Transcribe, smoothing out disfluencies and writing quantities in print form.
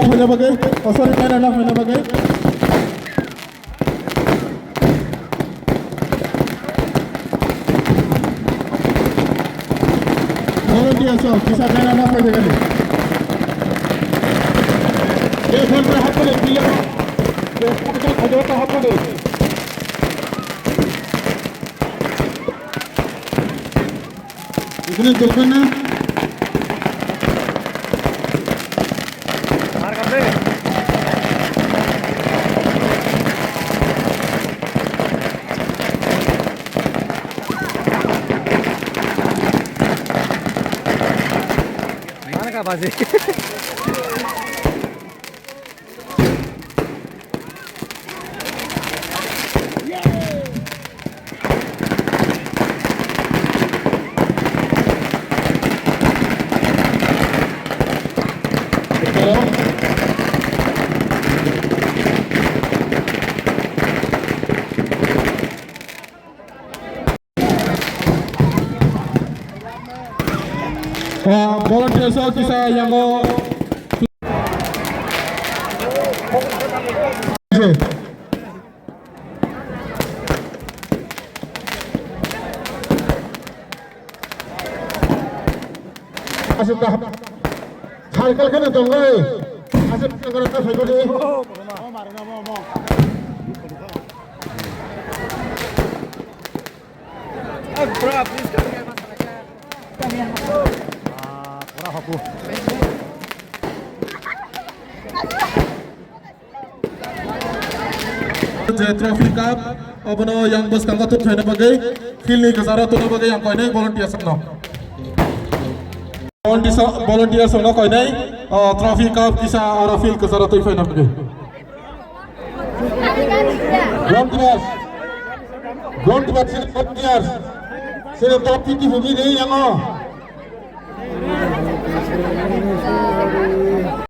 fanya bagai, sorry main anak fanya bagai. Volunteer so, kisah main anak fanya bagai. Ye phone पर हाथ ले पिया, ये कुछ खजो का हाथ ले. इतने दुकान ना मार कपड़े mana ka bazi volunteer so kisah yang go. Asal dah, cycle kan ada ngai. Asal kalau tak cycle ni. bro please come here pura hapu Trophy Cup, abono yang bos kanggo tuh china bagai, field ni kesara tuh bagai yang kau ini volunteer semua. Volunteer semua kau ini, Trophy Cup kisah orang field kesara tuh final bagai. Volunteers, sini top 50 ni yang